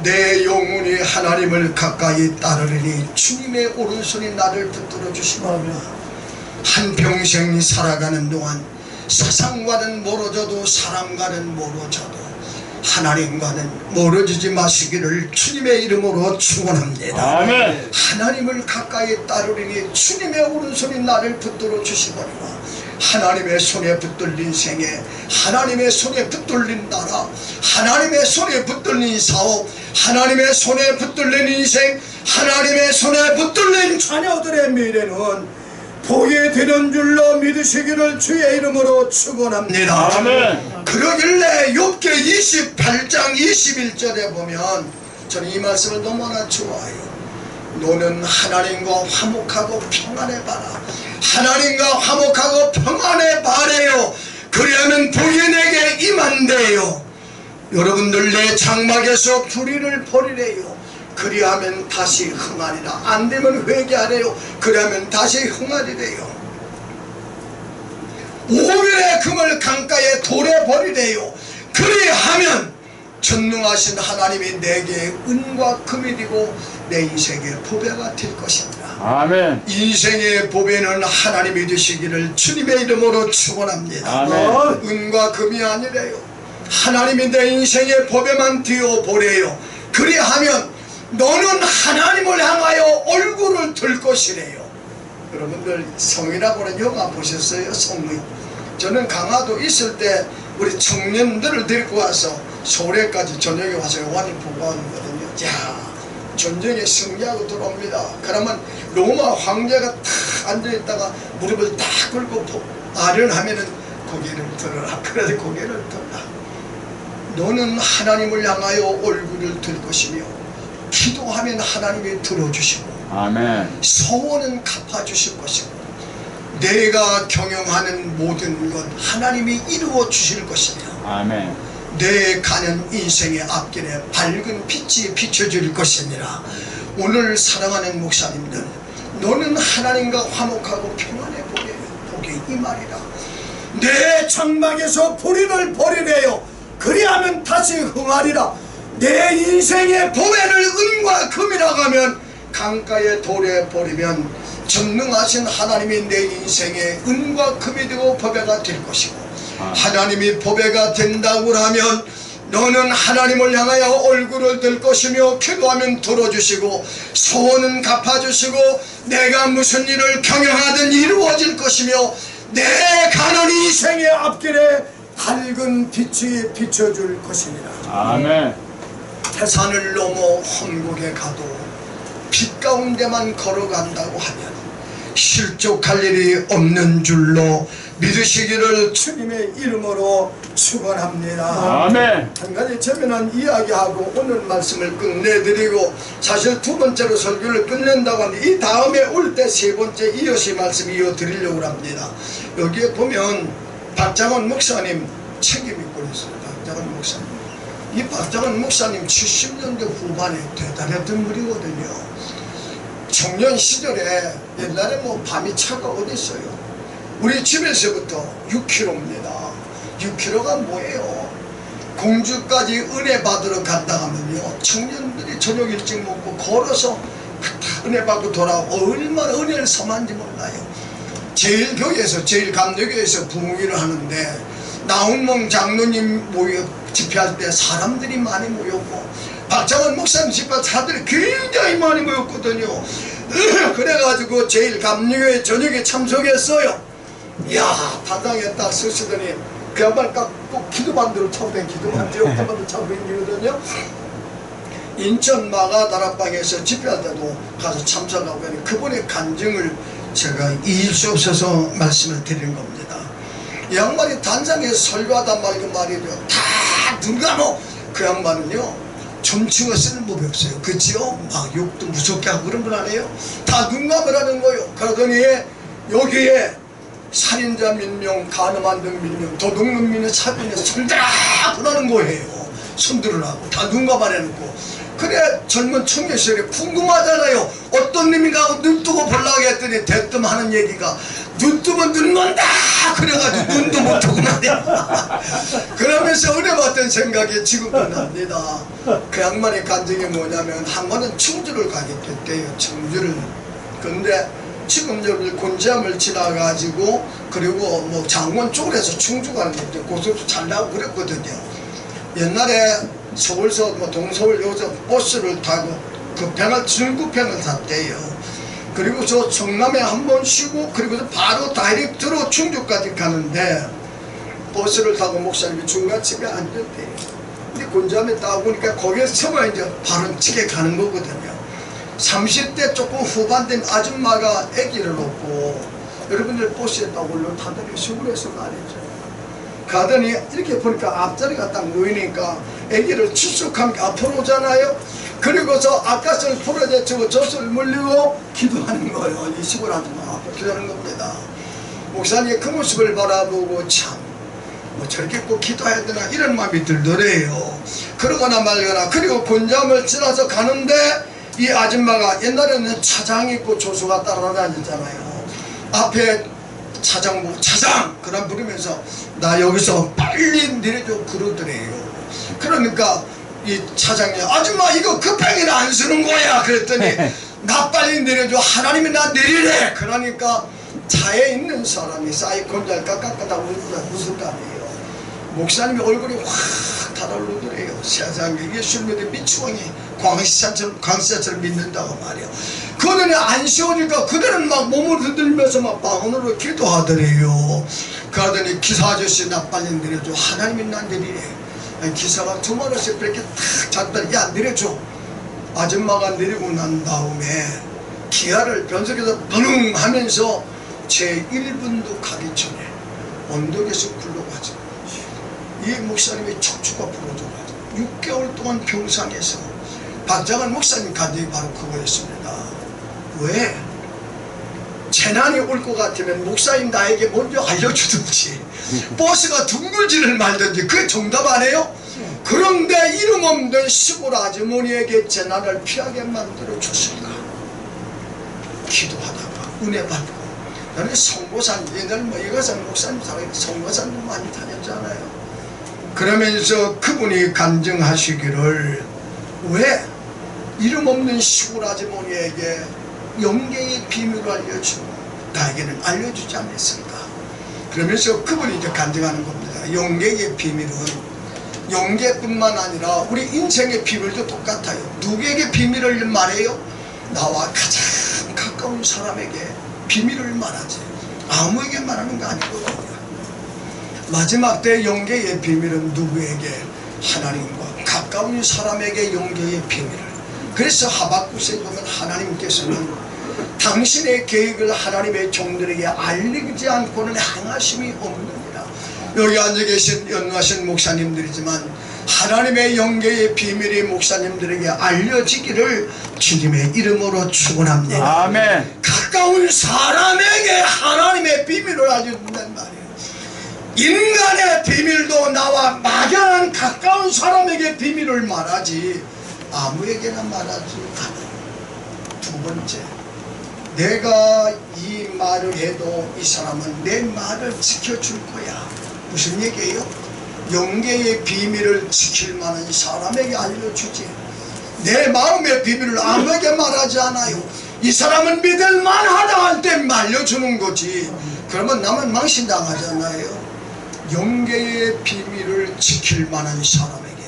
내 영혼이 하나님을 가까이 따르리니 주님의 오른손이 나를 붙들어 주시고 한평생 살아가는 동안 세상과는 멀어져도 사람과는 멀어져도 하나님과는 멀어지지 마시기를 주님의 이름으로 축원합니다. 아멘. 하나님을 가까이 따르리니 주님의 오른손이 나를 붙들어 주시거니와 하나님의 손에 붙들린 생애, 하나님의 손에 붙들린 나라, 하나님의 손에 붙들린 사업, 하나님의 손에 붙들린 인생, 하나님의 손에 붙들린 자녀들의 미래는 보게 되는 줄로 믿으시기를 주의 이름으로 축원합니다. 아멘. 그러길래 욥기 28장 21절에 보면 저는 이 말씀을 너무나 좋아해요. 너는 하나님과 화목하고 평안에 바라. 하나님과 화목하고 평안에 바래요. 그리하면 복이 내게 임한대요. 여러분들 내 장막에서 불의를 버리래요. 그리하면 다시 흥하리라. 안되면 회개하래요. 그리하면 다시 흥하리래요. 5일의 금을 강가에 돌에 버리래요. 그리하면 전능하신 하나님이 내게 은과 금이 되고 내 인생의 보배가 될 것입니다. 아멘. 인생의 보배는 하나님이 되시기를 주님의 이름으로 축원합니다. 아멘. 은과 금이 아니래요. 하나님이 내 인생의 보배만 되어 보래요. 그리하면 너는 하나님을 향하여 얼굴을 들 것이래요. 여러분들 성이라고는 영화 보셨어요? 성의. 저는 강화도 있을 때 우리 청년들을 데리고 와서 서울에까지 저녁에 와서 요한님 보고 하거든요. 자, 전쟁에 승리하고 들어옵니다. 그러면 로마 황제가 탁 앉아있다가 무릎을 딱 꿇고 아련하면은 고개를 들어라. 그래서 고개를 들어라. 너는 하나님을 향하여 얼굴을 들 것이며 기도하면 하나님이 들어주시고 아멘. 소원은 갚아주실 것이고 내가 경영하는 모든 것 하나님이 이루어 주실 것이며 아멘. 내 가는 인생의 앞길에 밝은 빛이 비춰줄 것이니라. 오늘 사랑하는 목사님들, 너는 하나님과 화목하고 평안해 복이 임하리라. 내 장막에서 불의를 버리래요. 그리하면 다시 흥하리라. 내 인생의 보배를 은과 금이라고 하면 강가에 돌에 버리면 전능하신 하나님이 내 인생의 은과 금이 되고 보배가 될 것이고 하나님이 보배가 된다고 하면 너는 하나님을 향하여 얼굴을 들 것이며 기도하면 들어주시고 소원은 갚아주시고 내가 무슨 일을 경영하든 이루어질 것이며 내 가는 인생의 앞길에 밝은 빛이 비춰줄 것이니라. 아멘. 태산을 넘어 천국에 가도 빛 가운데만 걸어간다고 하면 실족할 일이 없는 줄로 믿으시기를 주님의 이름으로 축원합니다. 아멘. 한 가지 재미난 이야기하고 오늘 말씀을 끝내드리고 사실 두 번째로 설교를 끝낸다고 하는데 이 다음에 올 때 세 번째 이어서 말씀 이어드리려고 합니다. 여기에 보면 박장원 목사님 책임 있고 있습니다. 박장원 목사님. 이 박장원 목사님 70년대 후반에 대단했던 분이거든요. 청년 시절에 옛날에 뭐 밤이 차가 어디 있어요. 우리 집에서부터 6km입니다. 6km가 뭐예요? 공주까지 은혜 받으러 간다 하면요, 청년들이 저녁 일찍 먹고 걸어서 은혜 받고 돌아오고 얼마나 은혜를 섬한지 몰라요. 제일교회에서 제일감리교회에서 부흥회를 하는데 나훈몽 장로님 모여 집회할 때 사람들이 많이 모였고 박장원 목사님 집회 사람들이 굉장히 많이 모였거든요. 그래가지고 제일감리교회 저녁에 참석했어요. 이야, 단상에 딱 서시더니 그 양반 꼭 기도반대로 차고된 기도반대로 한반도 차고댕기거든요. 인천 마가 다락방에서 집회할 때도 가서 참석하고 그분의 간증을 제가 잊을 수 없어서 말씀을 드리는 겁니다. 이 양반이 단상에서 설교하단 말이고 말이죠. 다 눈 감어. 그 양반은요 점칭어 쓰는 법이 없어요. 그치요? 막 욕도 무섭게 하고 그런 분 아니에요? 다 눈 감으라는 거예요. 그러더니 여기에 살인자 민명, 간음한 등 민명, 도둑놈 민명 사변에 손들아 그러는 거예요. 손들으라고 다 눈 감아내놓고. 그래 젊은 청년 시절에 궁금하잖아요. 어떤 놈인가 하고 눈 뜨고 보려고 했더니 대뜸 하는 얘기가 눈 뜨면 눈 먼다 그래가지고 눈도 못 뜨고 말이야. 그러면서 은혜 받던 생각이 지금도 납니다. 그 양반의 간증이 뭐냐면 한 번은 청주를 가겠대요. 청주를. 근데 지금 여기 곤지암을 지나가지고 그리고 뭐 장원 쪽으로서 충주 가는 게 고속도 잘 나고 그랬거든요. 옛날에 서울서 뭐 동서울 여기서 버스를 타고 그 편을 중구편을 탔대요. 그리고 저 성남에 한 번 쉬고 그리고 바로 다이렉트로 충주까지 가는데 버스를 타고 목사님이 중간집에 앉았대요. 근데 곤지암에 따고 보니까 거기에서 처음에 이제 바로 집에 가는 거거든요. 30대 조금 후반된 아줌마가 아기를 놓고 여러분들 버스에 딱 올라타더니 서울에서 말이죠. 가더니 이렇게 보니까 앞자리가 딱 놓이니까 아기를 추측하면 앞으로 오잖아요. 그리고서 아까서 풀어제치고 젖을 물리고 기도하는 거예요. 이 식으로 아줌마 기도하는 겁니다. 목사님이 그 모습을 바라보고 참 뭐 저렇게 꼭 기도해야 되나 이런 마음이 들더래요. 그러거나 말거나. 그리고 곤지암을 지나서 가는데 이 아줌마가 옛날에는 차장 있고 조수가 따라다녔잖아요. 앞에 차장 보고 차장! 그럼 부르면서 나 여기서 빨리 내려줘 그러더래요. 그러니까 이 차장이 아줌마 이거 급행이는 안 쓰는 거야 그랬더니 나 빨리 내려줘 하나님이 나 내리래. 그러니까 차에 있는 사람이 사이콘잘 깎아까다 웃을 거 아니에요. 목사님이 얼굴이 확 달아오르더래요. 세상에 예수를 믿는 미추왕이 광시자처럼 믿는다고 말이에요. 그들은 안 쉬우니까 그들은 막 몸을 흔들면서 막 방언으로 기도하더래요. 그러더니 기사 아저씨 나 빨리 내려줘 하나님이 난 내리래. 기사가 두 마리씩 이렇게 탁 잡더니 야 내려줘. 아줌마가 내리고 난 다음에 기아를 변속해서 버릉 하면서 제 1분도 가기 전에 언덕에서 굴러가죠. 이 목사님이 척추가 부러져가지고 6개월 동안 병상에서 박장원 목사님 간증이 바로 그거였습니다. 왜? 재난이 올 것 같으면 목사님 나에게 먼저 알려주든지 버스가 둥글지를 말든지 그게 정답 아니에요? 그런데 이름 없는 시골 아주머니에게 재난을 피하게 만들어 줬을까? 기도하다가 은혜 받고. 나는 성보산 옛날 뭐 이거산 목사님 사람이 성보산도 많이 다녔잖아요. 그러면서 그분이 간증하시기를 왜 이름 없는 시골 아주머니에게 영계의 비밀을 알려주고 나에게는 알려주지 않았을까? 그러면서 그분이 이제 간증하는 겁니다. 자, 용계의 비밀은 용계뿐만 아니라 우리 인생의 비밀도 똑같아요. 누구에게 비밀을 말해요? 나와 가장 가까운 사람에게 비밀을 말하지 아무에게 말하는 거 아니거든요. 마지막 때 용계의 비밀은 누구에게? 하나님과 가까운 사람에게 용계의 비밀을. 그래서 하박국에 보면 하나님께서는 당신의 계획을 하나님의 종들에게 알리지 않고는 행하심이 없느니라. 여기 앉아 계신 연하신 목사님들이지만 하나님의 영계의 비밀이 목사님들에게 알려지기를 주님의 이름으로 축원합니다. 아멘. 가까운 사람에게 하나님의 비밀을 알려준단 말이에요. 인간의 비밀도 나와 막연한 가까운 사람에게 비밀을 말하지 아무에게나 말하지 않아요. 두 번째, 내가 이 말을 해도 이 사람은 내 말을 지켜줄 거야. 무슨 얘기예요? 영계의 비밀을 지킬 만한 사람에게 알려주지 내 마음의 비밀을 아무에게 말하지 않아요. 이 사람은 믿을 만하다 할 때 말려주는 거지. 그러면 나만 망신당하잖아요. 영계의 비밀을 지킬 만한 사람에게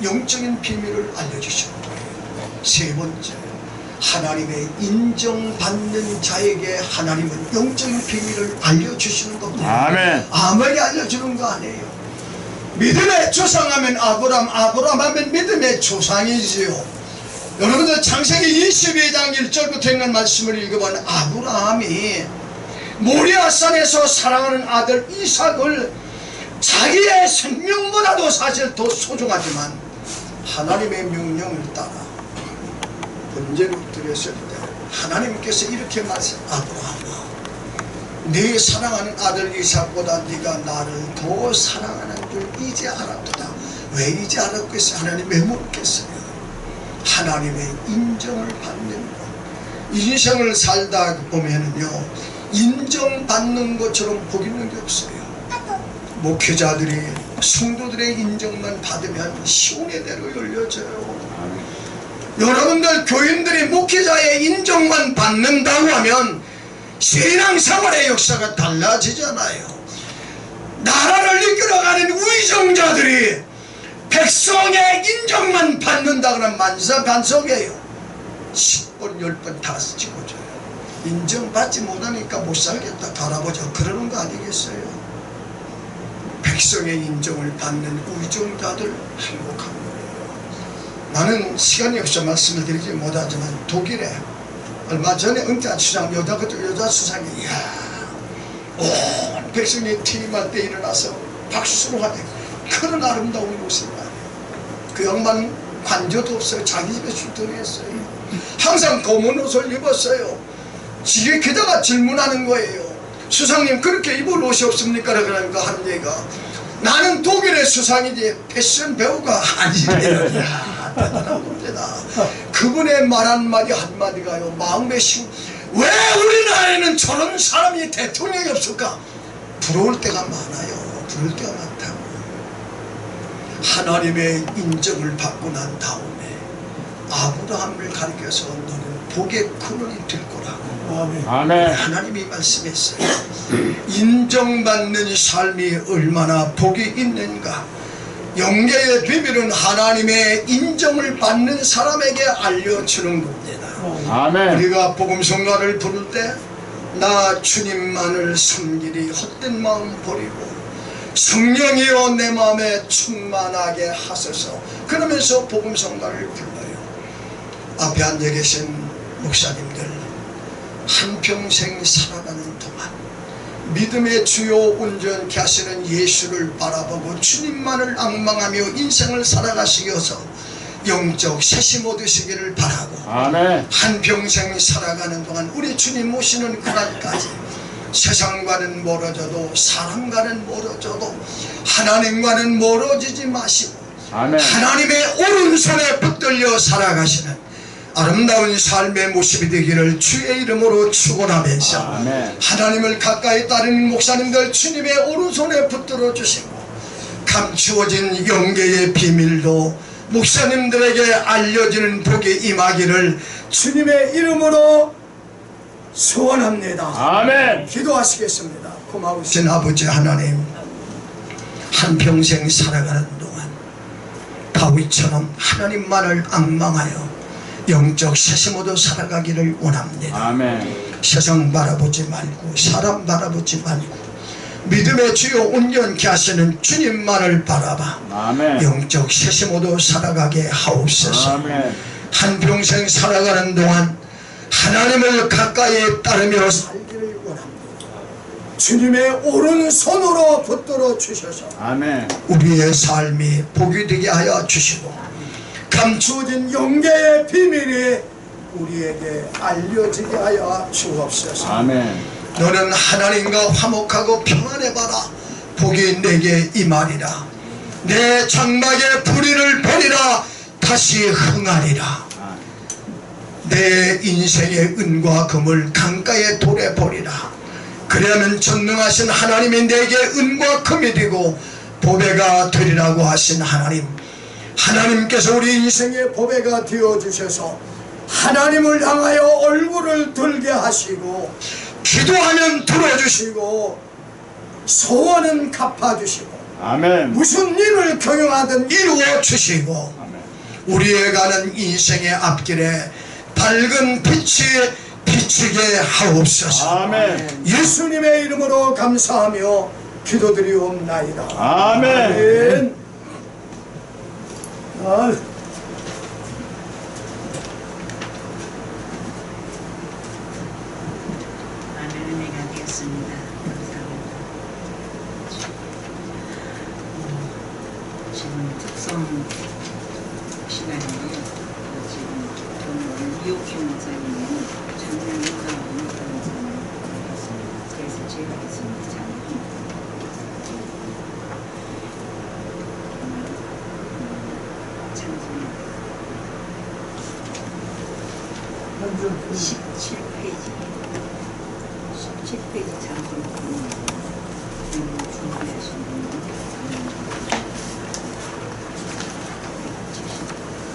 영적인 비밀을 알려주시는 거예요. 세 번째, 하나님의 인정받는 자에게 하나님은 영적인 비밀을 알려주시는 겁니다. 아멘. 아무에게 알려주는 거 아니에요. 믿음의 조상하면 아브람 하면 믿음의 조상이지요. 여러분들 창세기 22장 1절부터 있는 말씀을 읽어보면 아브라함이 모리아산에서 사랑하는 아들 이삭을 자기의 생명보다도 사실 더 소중하지만 하나님의 명령을 따라 번제를 드렸을 때 하나님께서 이렇게 말씀하세요. 아브라함아, 네 사랑하는 아들 이삭보다 네가 나를 더 사랑하는 줄 이제 알았도다. 왜 이제 알았겠어요? 하나님 왜 묻겠어요? 하나님의 인정을 받는 것. 인생을 살다 보면은요, 인정받는 것처럼 복 있는 게 없어요. 목회자들이 성도들의 인정만 받으면 시온의 대로 열려져요. 여러분들 교인들이 목회자의 인정만 받는다고 하면 신앙생활의 역사가 달라지잖아요. 나라를 이끌어가는 위정자들이 백성의 인정만 받는다 그러면 만사반석이에요. 10번 10번 다 찍어줘요. 인정받지 못하니까 못 살겠다 갈아보죠. 그러는 거 아니겠어요? 백성의 인정을 받는 위정자들 행복한 거예요. 나는 시간이 없어 말씀을 드리지 못하지만 독일에 얼마 전에 은퇴한 수상 여자 수상이 온 백성이 퇴임할 때 일어나서 박수를 하대. 그런 아름다운 모습이 아니에요. 그 양반 관저도 없어요. 자기 집에 출동했어요. 항상 검은 옷을 입었어요. 지게 게다가 질문하는 거예요. 수상님 그렇게 입을 옷이 없습니까? 그러니까 하는 얘기가 나는 독일의 수상이지 패션 배우가 아니래요. 이야, 대단한 겁니다. 그분의 말 한마디 한마디가요 마음에 왜 우리나라에는 저런 사람이 대통령이 없을까? 부러울 때가 많아요. 부러울 때가 많다고. 하나님의 인정을 받고 난 다음에 아브라함을 가리켜서 너는 복의 근원이 될 거라고 아멘. 하나님이 말씀했어요. 인정받는 삶이 얼마나 복이 있는가. 영계의 비밀은 하나님의 인정을 받는 사람에게 알려주는 겁니다. 아멘. 우리가 복음성가를 부를 때 나 주님만을 섬기리 헛된 마음 버리고 성령이여 내 마음에 충만하게 하소서 그러면서 복음성가를 불러요. 앞에 앉아 계신 목사님들 한평생 살아가는 동안 믿음의 주요 온전케 하시는 예수를 바라보고 주님만을 앙망하며 인생을 살아가시어서 영적 세심 얻으시기를 바라고 아멘. 한평생 살아가는 동안 우리 주님 모시는 그날까지 세상과는 멀어져도 사람과는 멀어져도 하나님과는 멀어지지 마시고 아멘. 하나님의 오른손에 붙들려 살아가시는 아름다운 삶의 모습이 되기를 주의 이름으로 축원하면서 아멘. 하나님을 가까이 따르는 목사님들 주님의 오른손에 붙들어 주시고 감추어진 영계의 비밀도 목사님들에게 알려지는 복이 임하기를 주님의 이름으로 소원합니다. 아멘. 기도하시겠습니다. 고마우신 아버지 하나님, 한평생 살아가는 동안 다윗처럼 하나님만을 앙망하여 영적 세심으로 살아가기를 원합니다. 아멘. 세상 바라보지 말고 사람 바라보지 말고 믿음의 주요 온전케 하시는 주님만을 바라봐 아멘. 영적 세심으로 살아가게 하옵소서. 아멘. 한평생 살아가는 동안 하나님을 가까이 따르며 살기를 원합니다. 주님의 오른손으로 붙들어 주셔서 아멘. 우리의 삶이 복이 되게 하여 주시고 감추어진 영계의 비밀이 우리에게 알려지게 하여 주옵소서. 아멘. 너는 하나님과 화목하고 평안해봐라. 복이 내게 임하리라. 내 장막의 불의를 버리라. 다시 흥하리라. 내 인생의 은과 금을 강가에 돌에 버리라. 그래야면 전능하신 하나님이 내게 은과 금이 되고 보배가 되리라고 하신 하나님, 하나님께서 우리 인생의 보배가 되어주셔서 하나님을 향하여 얼굴을 들게 하시고 기도하면 들어주시고 소원은 갚아주시고 아멘. 무슨 일을 경영하든 이루어주시고 아멘. 우리의 가는 인생의 앞길에 밝은 빛이 비치게 하옵소서. 아멘. 예수님의 이름으로 감사하며 기도드리옵나이다. 아멘. 아멘. 많은 은혜가 되었습니다. 감사합니다. 지금 특성 시간인데요. 지금 오늘 이옥희 목사님은 작년 인사하고 목사님을 했습니다. 그래서 제가 했습니다. 장소는 17페이지. 17페이지 장소는 준비하신 분은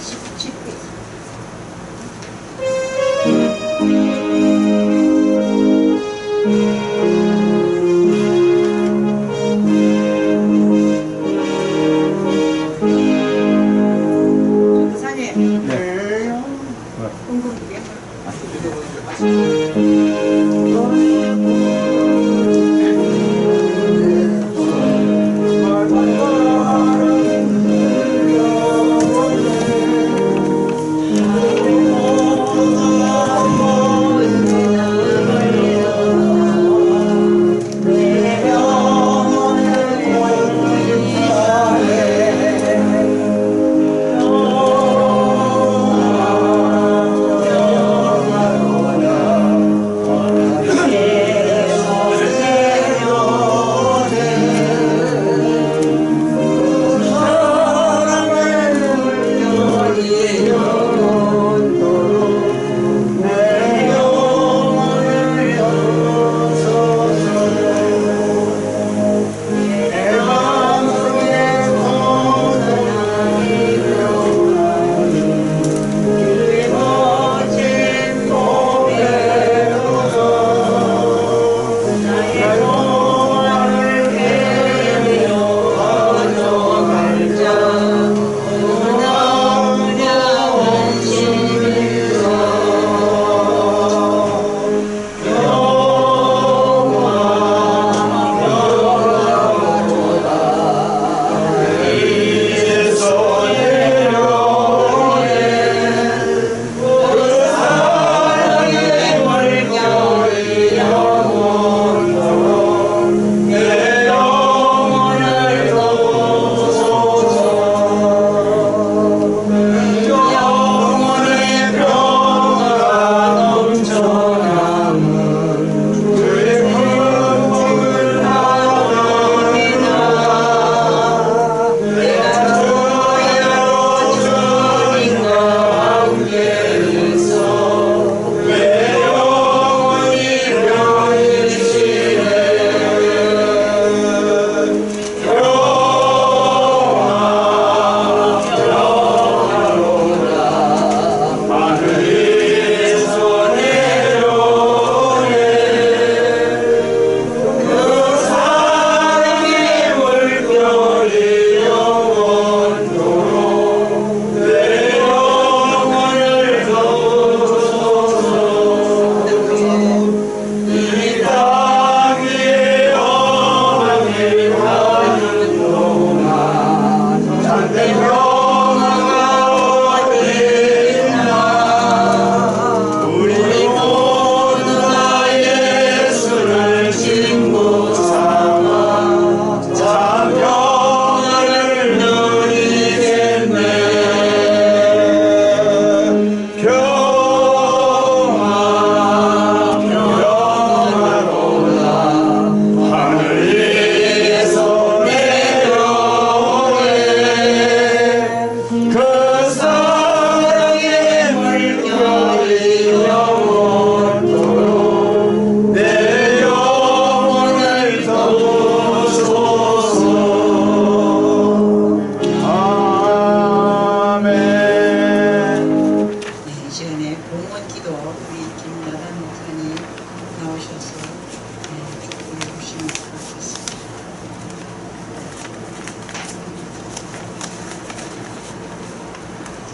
17페이지. 목사님, 궁금해요?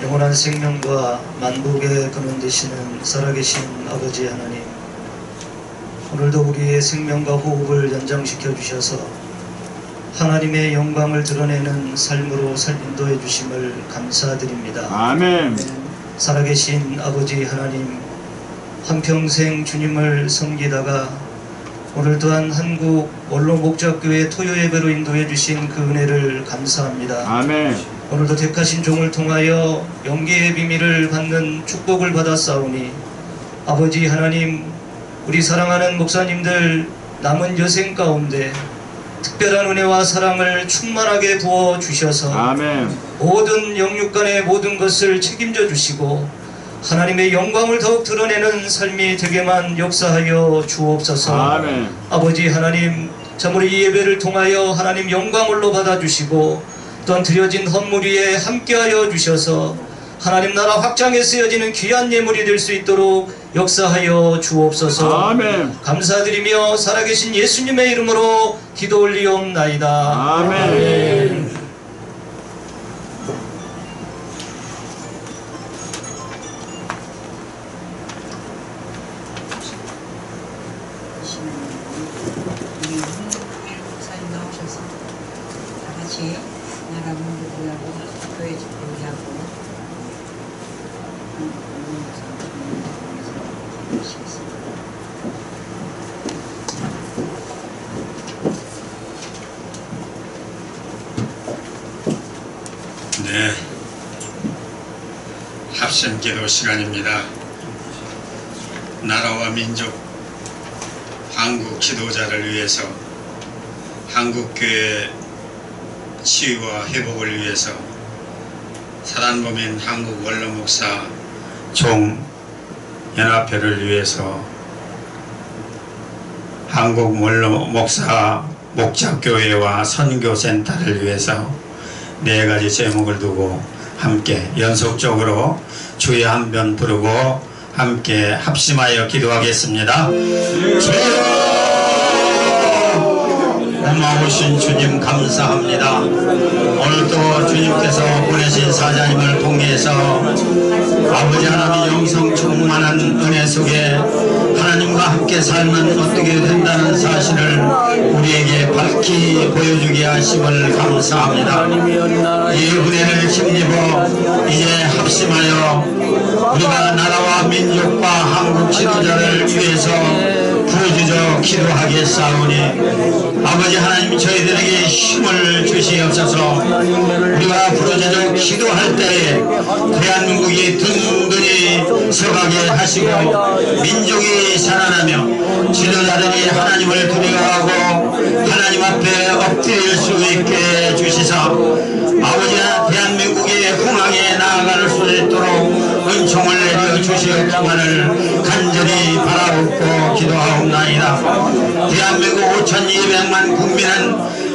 영원한 생명과 만복의 근원 되시는 살아계신 아버지 하나님, 오늘도 우리의 생명과 호흡을 연장시켜 주셔서 하나님의 영광을 드러내는 삶으로 인도해 주심을 감사드립니다. 아멘. 살아계신 아버지 하나님, 한평생 주님을 섬기다가 오늘 또한 한국 원로목자교회 토요예배로 인도해 주신 그 은혜를 감사합니다. 아멘. 오늘도 택하신 종을 통하여 영계의 비밀을 받는 축복을 받았사오니 아버지 하나님, 우리 사랑하는 목사님들 남은 여생 가운데 특별한 은혜와 사랑을 충만하게 부어 주셔서 아멘. 모든 영육간의 모든 것을 책임져 주시고 하나님의 영광을 더욱 드러내는 삶이 되게만 역사하여 주옵소서. 아멘. 아버지 하나님, 참으로 이 예배를 통하여 하나님 영광을로 받아주시고 또한 드려진 헌물 위에 함께하여 주셔서 하나님 나라 확장에 쓰여지는 귀한 예물이 될 수 있도록 역사하여 주옵소서. 아멘. 감사드리며 살아계신 예수님의 이름으로 기도 올리옵나이다. 아멘. 우리 목사님 나오셔서 다 같이 나라 문제하고 교회 집회하고 네, 합심 기도 시간입니다. 나라와 민족, 한국 지도자를 위해서, 한국교회 치유와 회복을 위해서 사단법인 한국 원로목사 총연합회를 위해서, 한국 원로목사 목자교회와 선교센터를 위해서 네 가지 제목을 두고 함께 연속적으로 주의 한 번 부르고 함께 합심하여 기도하겠습니다. 주여, 고마우신 주님 감사합니다. 오늘도 주님께서 보내신 사자님을 통해서 아버지 하나님의 영성 충만한 은혜 속에 하나님과 함께 살면 어떻게 된다는 사실을 우리에게 밝히 보여주게 하심을 감사합니다. 이 은혜를 힘입어 이제 합심하여 우리가 나라와 민족과 한국 지도자를 위해서 부르짖어 기도하겠사오니 아버지 하나님, 저희들에게 힘을 주시옵소서. 우리가 부르짖어 기도할 때에 대한민국이 든든히 서가게 하시고 민족이 살아나며 지도자들이 하나님을 두려워하고 하나님 앞에 엎드릴 수 있게 해주시사 아버지, 대한민국이 흥하게 나아갈 수 있도록 은총을 내려 주시옵기만을 간절히 바라옵고 기도하옵나이다. 대한민국 5,200만 국민은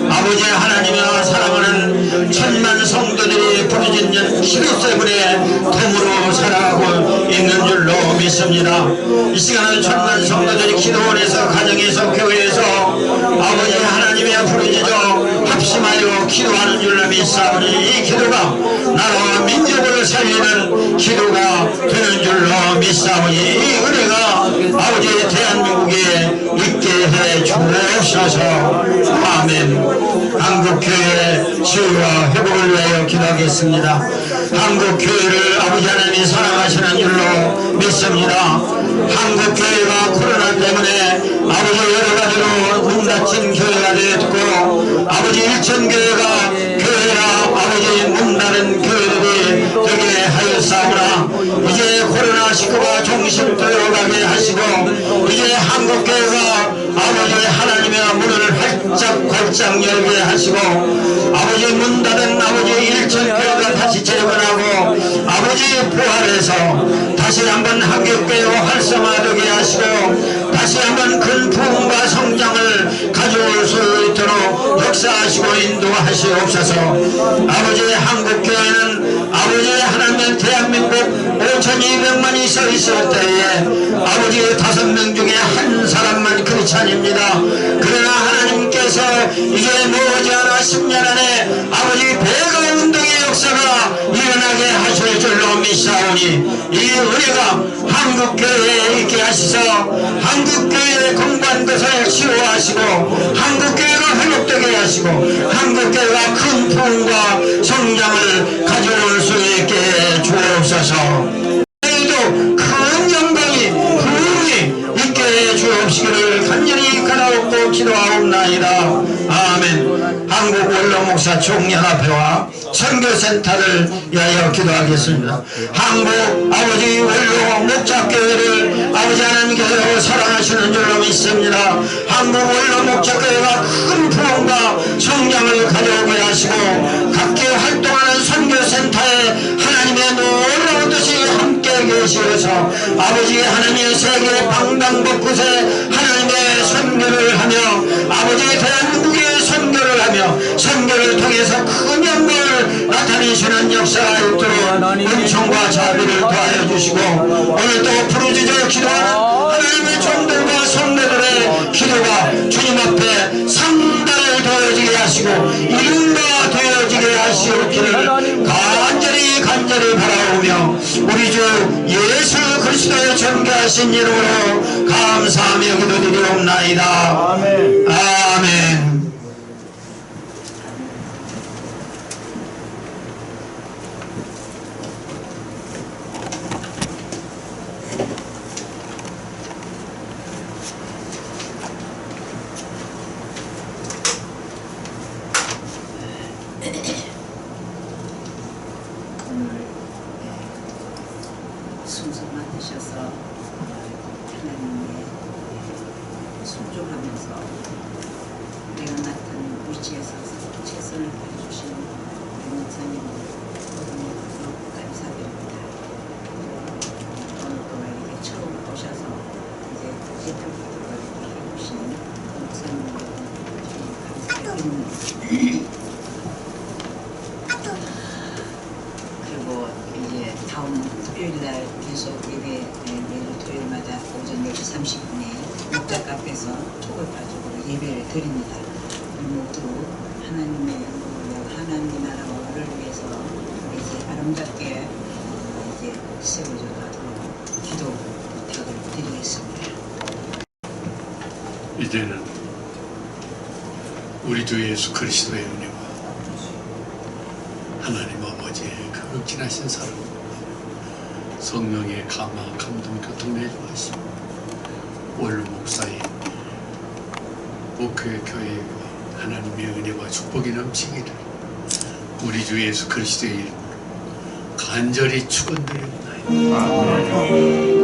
아버지 하나님의 사랑하는 천만 성도들이 부르짖는 기도 때문에 덤으로 살아가고 있는 줄로 믿습니다. 이 시간은 천만 성도들이 기도원에서, 가정에서, 교회에서 아버지 하나님의 부르짖어 합심하여 기도하는 줄로 믿사오니 이 기도가 나라와 민족을 살리는 기도가 되는 줄로 믿사오니 이 은혜가 아버지 대한민국에 있게 해 주옵소서. 아멘. 한국교회 치유와 회복을 위하여 기도하겠습니다. 한국교회를 아버지 하나님이 사랑하시는 줄로 믿습니다. 한국교회가 코로나 때문에 아버지 여러가지로 문 닫힌 교회가 되었고 아버지 일천교회가 교회라 아버지 문 닫은 교회들이 되게 하였사오나 이제 코로나19가 종식되어가게 하시고 이제 한국교회가 아버지 하나님의 문을 활짝 열게 하시고 아버지 문 닫은 아버지 일천교회가 다시 재건하고 아버지 부활해서 다시 한번 한국교회가 활성화되게 하시고 다시 한번 큰 부흥과 성장을 가져올 수 있도록 역사하시고 인도하시옵소서. 아버지 한국교회는 아버지 하나님의 대한민국 5,200만이 서 있을 때에 아버지 5명 중에 한 사람만 크리스찬입니다. 그러나 하나님께서 이제 머지않아 10년 안에 아버지 배가 운동의 역사가 일어나게 하실 줄로 믿사오니 이 은혜가 한국교회에 있게 하시서 한국교회의 공부한 것을 치유하시고 한국교회가 회복되게 하시고 한국교회가 큰 부흥과 성장을 가져올 수 있게 해 주옵소서. 오늘도 큰 영광이 부흥이 있게 해 주옵시기를 간절히 간하옵고 기도하옵나이다. 아멘. 한국 원로 목사 총연합회와 선교센터를 위하여 기도하겠습니다. 한국 아버지 원로 목자교회를 아버지 하나님께서 사랑하시는 줄로 믿습니다. 한국 원로 목자교회가 큰 부흥과 성장을 가져오게 하시고 각기 활동하는 선교센터에 하나님의 놀라운 뜻이 함께 계시어서 아버지 하나님의 세계 방방곳곳에 하나님의 선교를 하며 아버지 대한민국의 선교를 하며 선교를 통해서 큰 영광을 나타내시는 역사가 있도록 은총과 자비를 더하여 주시고 오늘도 부르짖어 기도하는 하나님의 종들과 성도들의 기도가 주님 앞에 상달을 되어지게 하시고 이름과 되어지게 하시옵기를 간절히 바라오며 우리 주 예수 그리스도의 존귀하신 이름으로 감사하며 기도드리옵나이다. 아멘. 순서 만드셔서 하나님의 순종하면서 내가 맡은 위치에서 최선을 다해주신 우리 목사님 너무 감사드립니다. 오늘 또 이렇게 처음 오셔서 이제 예표부터 이렇게 해주신 목사님 감사드립니다. 그리고 이제 다음 토요일날 계속 예배 매일 토요일마다 오전 4시 30분에 목자 카페에서 톡을 가지고 예배를 드립니다. 우리 모두 하나님의 영광을 위하여 하나님 나라를 위해서 이제 아름답게 이제 세워져 가도록 기도 부탁을 드리겠습니다. 이제는 우리 주 예수 그리스도의 은혜와 하나님 아버지의 그 지나신 사랑, 성령의 감화, 감동, 교통 내주하시고 원로 목사의 목회 교회와 하나님의 은혜와 축복이 넘치기를 우리 주 예수 그리스도의 이름으로 간절히 축원드리옵나이다.